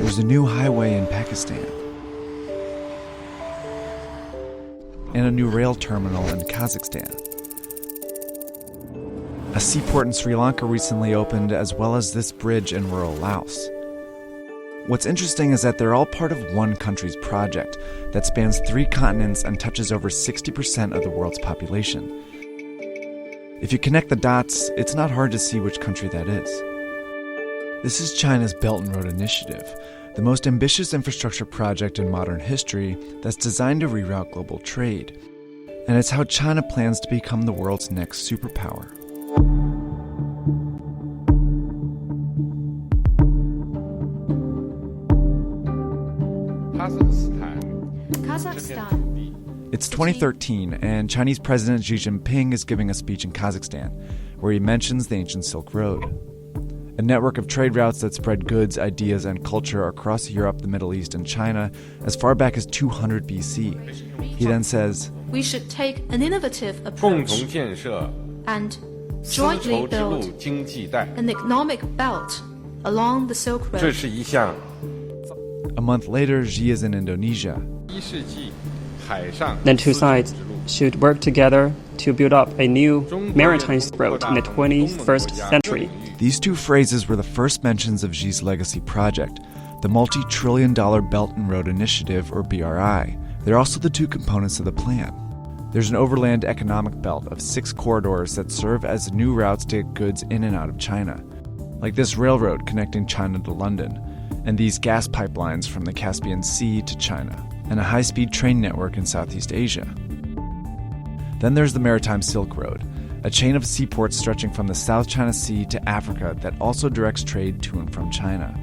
There's a new highway in Pakistan. And a new rail terminal in Kazakhstan. A seaport in Sri Lanka recently opened, as well as this bridge in rural Laos. What's interesting is that they're all part of one country's project that spans 3 continents and touches over 60% of the world's population. If you connect the dots, it's not hard to see which country that is. This is China's Belt and Road Initiative, the most ambitious infrastructure project in modern history that's designed to reroute global trade. And it's how China plans to become the world's next superpower. Kazakhstan. It's 2013, and Chinese President Xi Jinping is giving a speech in Kazakhstan, where he mentions the ancient Silk Road, a network of trade routes that spread goods, ideas, and culture across Europe, the Middle East, and China as far back as 200 BC. He then says, "We should take an innovative approach and jointly build an economic belt along the Silk Road." A month later, Xi is in Indonesia. The two sides should work together to build up a new maritime road in the 21st century. These two phrases were the first mentions of Xi's legacy project, the multi-trillion-dollar Belt and Road Initiative, or BRI. They're also the 2 components of the plan. There's an overland economic belt of 6 corridors that serve as new routes to get goods in and out of China, like this railroad connecting China to London, and these gas pipelines from the Caspian Sea to China, and a high-speed train network in Southeast Asia. Then there's the Maritime Silk Road, a chain of seaports stretching from the South China Sea to Africa that also directs trade to and from China.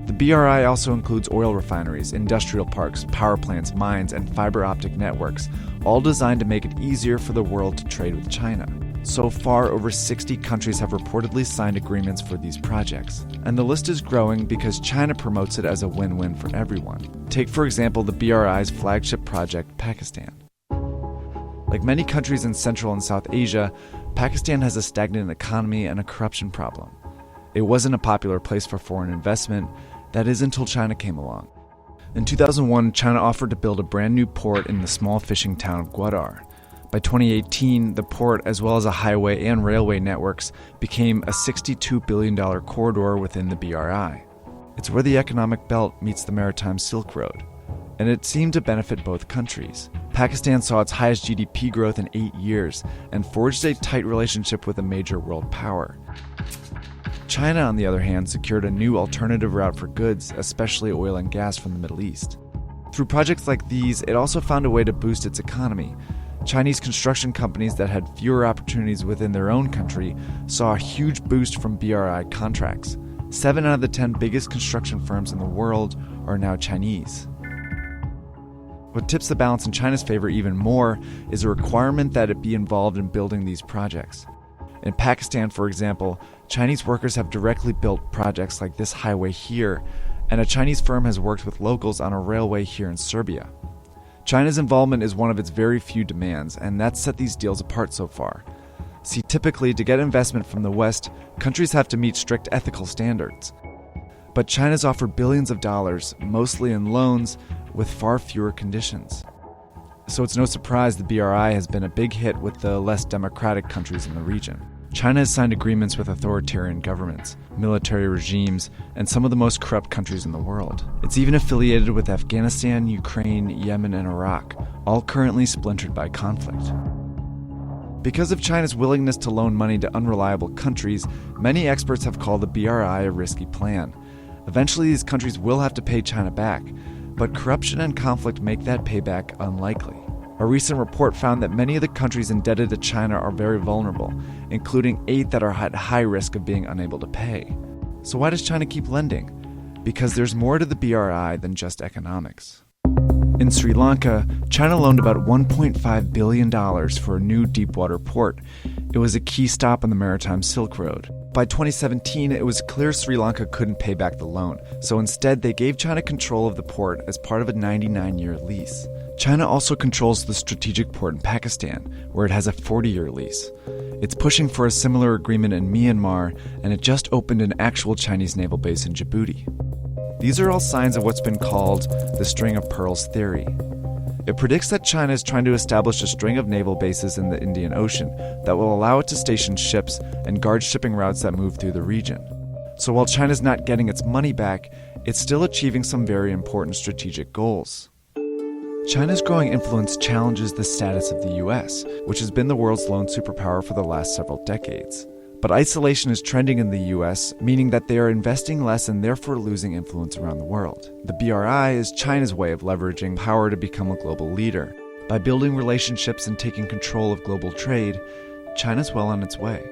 The BRI also includes oil refineries, industrial parks, power plants, mines, and fiber optic networks, all designed to make it easier for the world to trade with China. So far, over 60 countries have reportedly signed agreements for these projects. And the list is growing because China promotes it as a win-win for everyone. Take, for example, the BRI's flagship project, Pakistan. Like many countries in Central and South Asia, Pakistan has a stagnant economy and a corruption problem. It wasn't a popular place for foreign investment, that is until China came along. In 2001, China offered to build a brand new port in the small fishing town of Gwadar. By 2018, the port, as well as a highway and railway networks, became a $62 billion corridor within the BRI. It's where the economic belt meets the Maritime Silk Road, and it seemed to benefit both countries. Pakistan saw its highest GDP growth in 8 years and forged a tight relationship with a major world power. China, on the other hand, secured a new alternative route for goods, especially oil and gas from the Middle East. Through projects like these, it also found a way to boost its economy. Chinese construction companies that had fewer opportunities within their own country saw a huge boost from BRI contracts. 7 out of the 10 biggest construction firms in the world are now Chinese. What tips the balance in China's favor even more is a requirement that it be involved in building these projects. In Pakistan, for example, Chinese workers have directly built projects like this highway here, and a Chinese firm has worked with locals on a railway here in Serbia. China's involvement is one of its very few demands, and that's set these deals apart so far. See, typically, to get investment from the West, countries have to meet strict ethical standards. But China's offered billions of dollars, mostly in loans, with far fewer conditions. So it's no surprise the BRI has been a big hit with the less democratic countries in the region. China has signed agreements with authoritarian governments, military regimes, and some of the most corrupt countries in the world. It's even affiliated with Afghanistan, Ukraine, Yemen, and Iraq, all currently splintered by conflict. Because of China's willingness to loan money to unreliable countries, many experts have called the BRI a risky plan. Eventually, these countries will have to pay China back, but corruption and conflict make that payback unlikely. A recent report found that many of the countries indebted to China are very vulnerable, including 8 that are at high risk of being unable to pay. So why does China keep lending? Because there's more to the BRI than just economics. In Sri Lanka, China loaned about $1.5 billion for a new deepwater port. It was a key stop on the Maritime Silk Road. By 2017, it was clear Sri Lanka couldn't pay back the loan, so instead they gave China control of the port as part of a 99-year lease. China also controls the strategic port in Pakistan, where it has a 40-year lease. It's pushing for a similar agreement in Myanmar, and it just opened an actual Chinese naval base in Djibouti. These are all signs of what's been called the string of pearls theory. It predicts that China is trying to establish a string of naval bases in the Indian Ocean that will allow it to station ships and guard shipping routes that move through the region. So while China's not getting its money back, it's still achieving some very important strategic goals. China's growing influence challenges the status of the US, which has been the world's lone superpower for the last several decades. But isolation is trending in the US, meaning that they are investing less and therefore losing influence around the world. The BRI is China's way of leveraging power to become a global leader. By building relationships and taking control of global trade, China's well on its way.